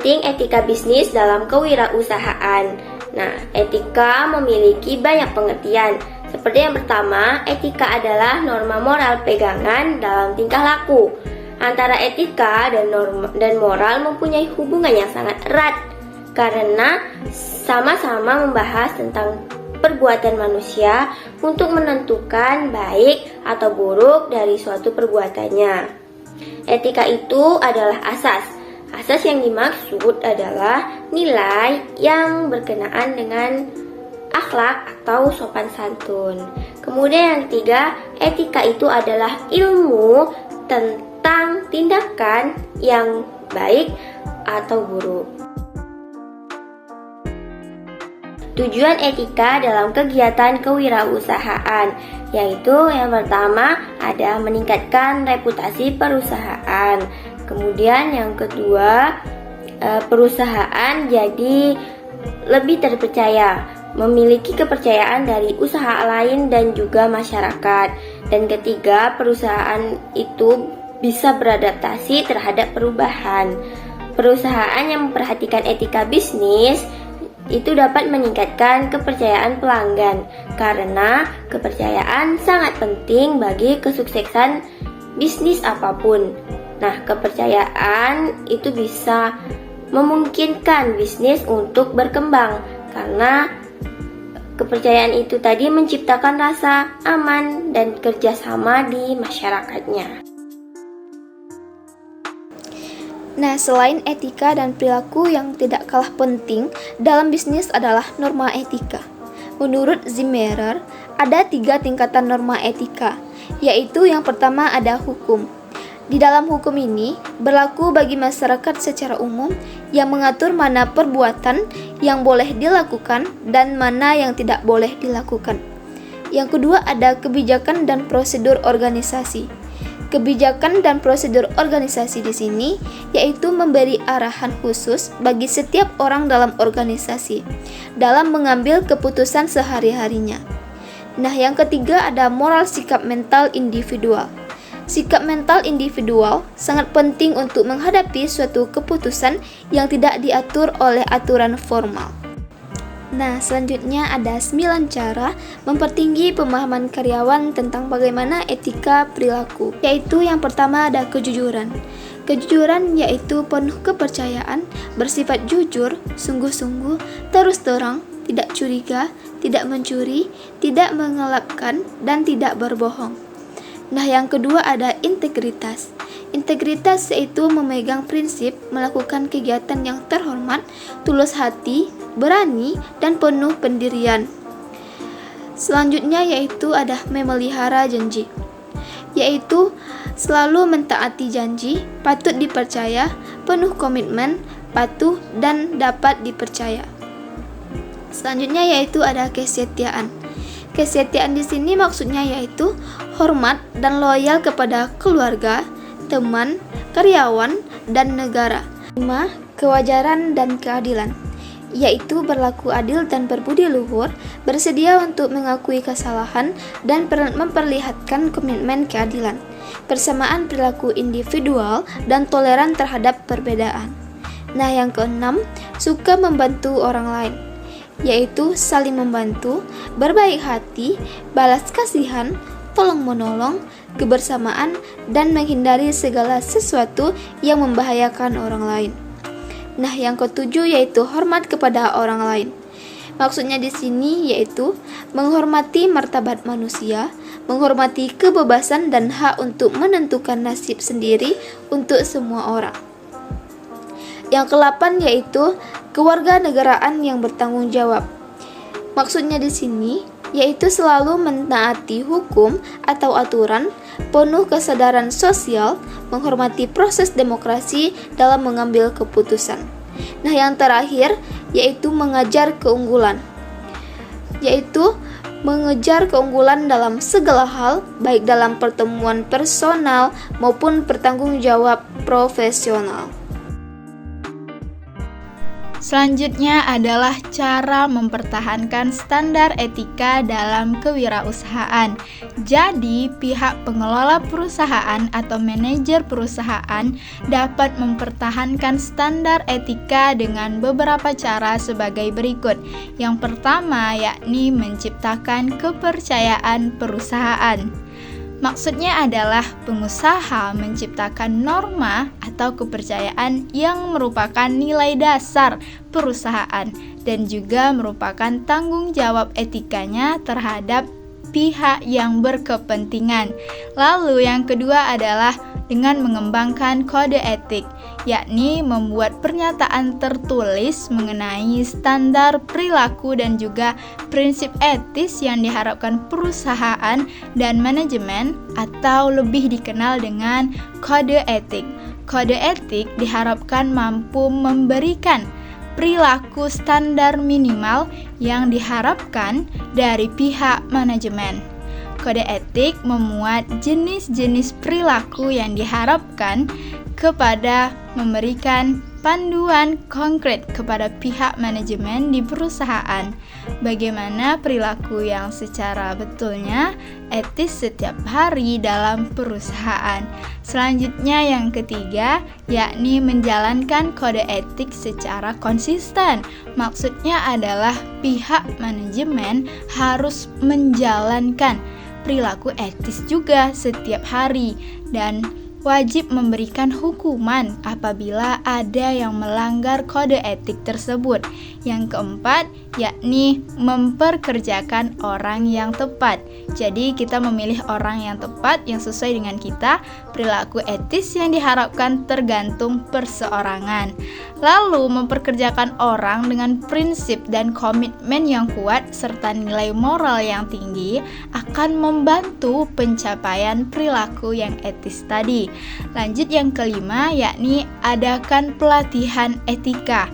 penting etika bisnis dalam kewirausahaan. Nah, etika memiliki banyak pengertian. Seperti yang pertama, etika adalah norma moral pegangan dalam tingkah laku. Antara etika dan moral mempunyai hubungan yang sangat erat karena sama-sama membahas tentang perbuatan manusia untuk menentukan baik atau buruk dari suatu perbuatannya. Etika itu adalah asas. Asas yang dimaksud adalah nilai yang berkenaan dengan akhlak atau sopan santun. Kemudian yang ketiga, etika itu adalah ilmu tentang tindakan yang baik atau buruk. Tujuan etika dalam kegiatan kewirausahaan, yaitu yang pertama ada meningkatkan reputasi perusahaan. Kemudian yang kedua, perusahaan jadi lebih terpercaya, memiliki kepercayaan dari usaha lain dan juga masyarakat. Dan ketiga, perusahaan itu bisa beradaptasi terhadap perubahan. Perusahaan yang memperhatikan etika bisnis itu dapat meningkatkan kepercayaan pelanggan karena kepercayaan sangat penting bagi kesuksesan bisnis apapun. Nah, kepercayaan itu bisa memungkinkan bisnis untuk berkembang karena kepercayaan itu tadi menciptakan rasa aman dan kerjasama di masyarakatnya. Nah, selain etika dan perilaku yang tidak kalah penting dalam bisnis adalah norma etika. Menurut Zimmerer, ada 3 tingkatan norma etika, yaitu yang pertama ada hukum. Di dalam hukum ini, berlaku bagi masyarakat secara umum yang mengatur mana perbuatan yang boleh dilakukan dan mana yang tidak boleh dilakukan. Yang kedua ada kebijakan dan prosedur organisasi. Kebijakan dan prosedur organisasi di sini yaitu memberi arahan khusus bagi setiap orang dalam organisasi dalam mengambil keputusan sehari-harinya. Nah, yang ketiga ada moral sikap mental individual. Sikap mental individual sangat penting untuk menghadapi suatu keputusan yang tidak diatur oleh aturan formal. Nah, selanjutnya ada 9 cara mempertinggi pemahaman karyawan tentang bagaimana etika perilaku. Yaitu yang pertama ada kejujuran. Kejujuran yaitu penuh kepercayaan, bersifat jujur, sungguh-sungguh, terus terang, tidak curiga, tidak mencuri, tidak mengelapkan, dan tidak berbohong. Nah, yang kedua ada integritas. Integritas yaitu memegang prinsip melakukan kegiatan yang terhormat, tulus hati, berani, dan penuh pendirian. Selanjutnya yaitu ada memelihara janji, yaitu selalu mentaati janji, patut dipercaya, penuh komitmen, patuh, dan dapat dipercaya. Selanjutnya yaitu ada kesetiaan. Kesetiaan di sini maksudnya yaitu hormat dan loyal kepada keluarga, teman, karyawan, dan negara. 5. Kewajaran dan keadilan, yaitu berlaku adil dan berbudi luhur, bersedia untuk mengakui kesalahan, dan memperlihatkan komitmen keadilan. Persamaan perilaku individual dan toleran terhadap perbedaan. Nah, yang keenam, suka membantu orang lain, yaitu saling membantu, berbaik hati, balas kasihan, tolong-menolong, kebersamaan, dan menghindari segala sesuatu yang membahayakan orang lain. Nah, yang ketujuh yaitu hormat kepada orang lain. Maksudnya di sini yaitu menghormati martabat manusia, menghormati kebebasan dan hak untuk menentukan nasib sendiri untuk semua orang. Yang ke-8 yaitu kewarganegaraan yang bertanggung jawab. Maksudnya di sini yaitu selalu menaati hukum atau aturan, penuh kesadaran sosial, menghormati proses demokrasi dalam mengambil keputusan. Nah, yang terakhir yaitu mengejar keunggulan, yaitu mengejar keunggulan dalam segala hal, baik dalam pertemuan personal maupun pertanggungjawab profesional. Selanjutnya adalah cara mempertahankan standar etika dalam kewirausahaan. Jadi, pihak pengelola perusahaan atau manajer perusahaan dapat mempertahankan standar etika dengan beberapa cara sebagai berikut. Yang pertama yakni menciptakan kepercayaan perusahaan. Maksudnya adalah pengusaha menciptakan norma atau kepercayaan yang merupakan nilai dasar perusahaan dan juga merupakan tanggung jawab etikanya terhadap pihak yang berkepentingan. Lalu yang kedua adalah dengan mengembangkan kode etik, yakni membuat pernyataan tertulis mengenai standar perilaku dan juga prinsip etis yang diharapkan perusahaan dan manajemen atau lebih dikenal dengan kode etik. Kode etik diharapkan mampu memberikan perilaku standar minimal yang diharapkan dari pihak manajemen. Kode etik memuat jenis-jenis perilaku yang diharapkan kepada memberikan panduan konkret kepada pihak manajemen di perusahaan. Bagaimana perilaku yang secara betulnya etis setiap hari dalam perusahaan. Selanjutnya yang ketiga, yakni menjalankan kode etik secara konsisten. Maksudnya adalah pihak manajemen harus menjalankan perilaku etis juga setiap hari dan wajib memberikan hukuman apabila ada yang melanggar kode etik tersebut. Yang keempat, yakni memperkerjakan orang yang tepat. Jadi kita memilih orang yang tepat yang sesuai dengan kita. Perilaku etis yang diharapkan tergantung perseorangan. Lalu memperkerjakan orang dengan prinsip dan komitmen yang kuat serta nilai moral yang tinggi akan membantu pencapaian perilaku yang etis tadi. Lanjut yang kelima, yakni adakan pelatihan etika.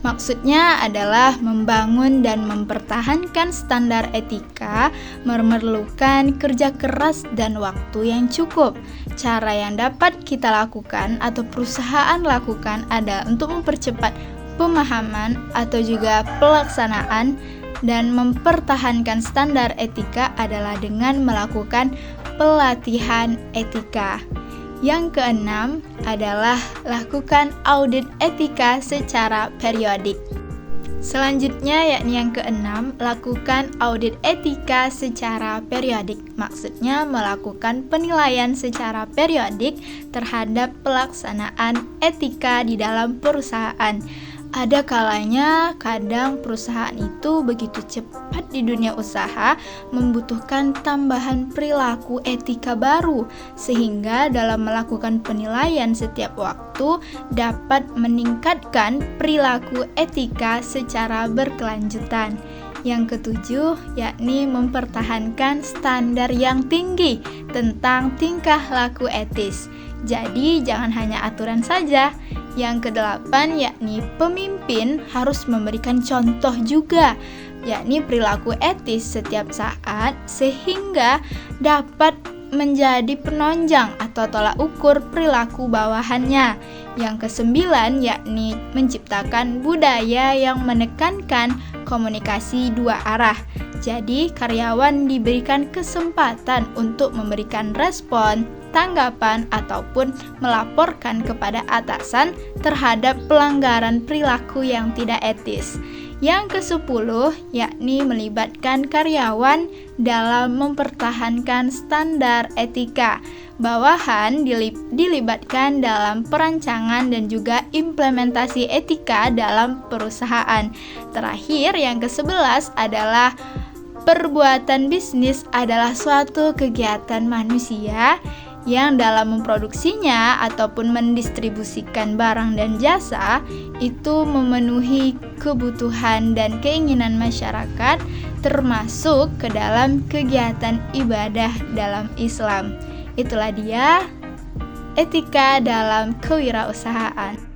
Maksudnya adalah membangun dan mempertahankan standar etika memerlukan kerja keras dan waktu yang cukup. Cara yang dapat kita lakukan atau perusahaan lakukan adalah untuk mempercepat pemahaman atau juga pelaksanaan dan mempertahankan standar etika adalah dengan melakukan pelatihan etika. Yang keenam adalah lakukan audit etika secara periodik. Selanjutnya yakni yang keenam, lakukan audit etika secara periodik. Maksudnya melakukan penilaian secara periodik terhadap pelaksanaan etika di dalam perusahaan. Ada kalanya kadang perusahaan itu begitu cepat di dunia usaha membutuhkan tambahan perilaku etika baru sehingga dalam melakukan penilaian setiap waktu dapat meningkatkan perilaku etika secara berkelanjutan. Yang ketujuh, yakni mempertahankan standar yang tinggi tentang tingkah laku etis. Jadi jangan hanya aturan saja. Yang kedelapan, yakni pemimpin harus memberikan contoh juga, yakni perilaku etis setiap saat sehingga dapat menjadi penunjang atau tolak ukur perilaku bawahannya. Yang kesembilan, yakni menciptakan budaya yang menekankan komunikasi dua arah. Jadi, karyawan diberikan kesempatan untuk memberikan respon, tanggapan, ataupun melaporkan kepada atasan terhadap pelanggaran perilaku yang tidak etis. Yang ke-10, yakni melibatkan karyawan dalam mempertahankan standar etika. Bawahan dilibatkan dalam perancangan dan juga implementasi etika dalam perusahaan. Terakhir, yang ke-11 adalah perbuatan bisnis adalah suatu kegiatan manusia yang dalam memproduksinya ataupun mendistribusikan barang dan jasa itu memenuhi kebutuhan dan keinginan masyarakat termasuk ke dalam kegiatan ibadah dalam Islam. Itulah dia etika dalam kewirausahaan.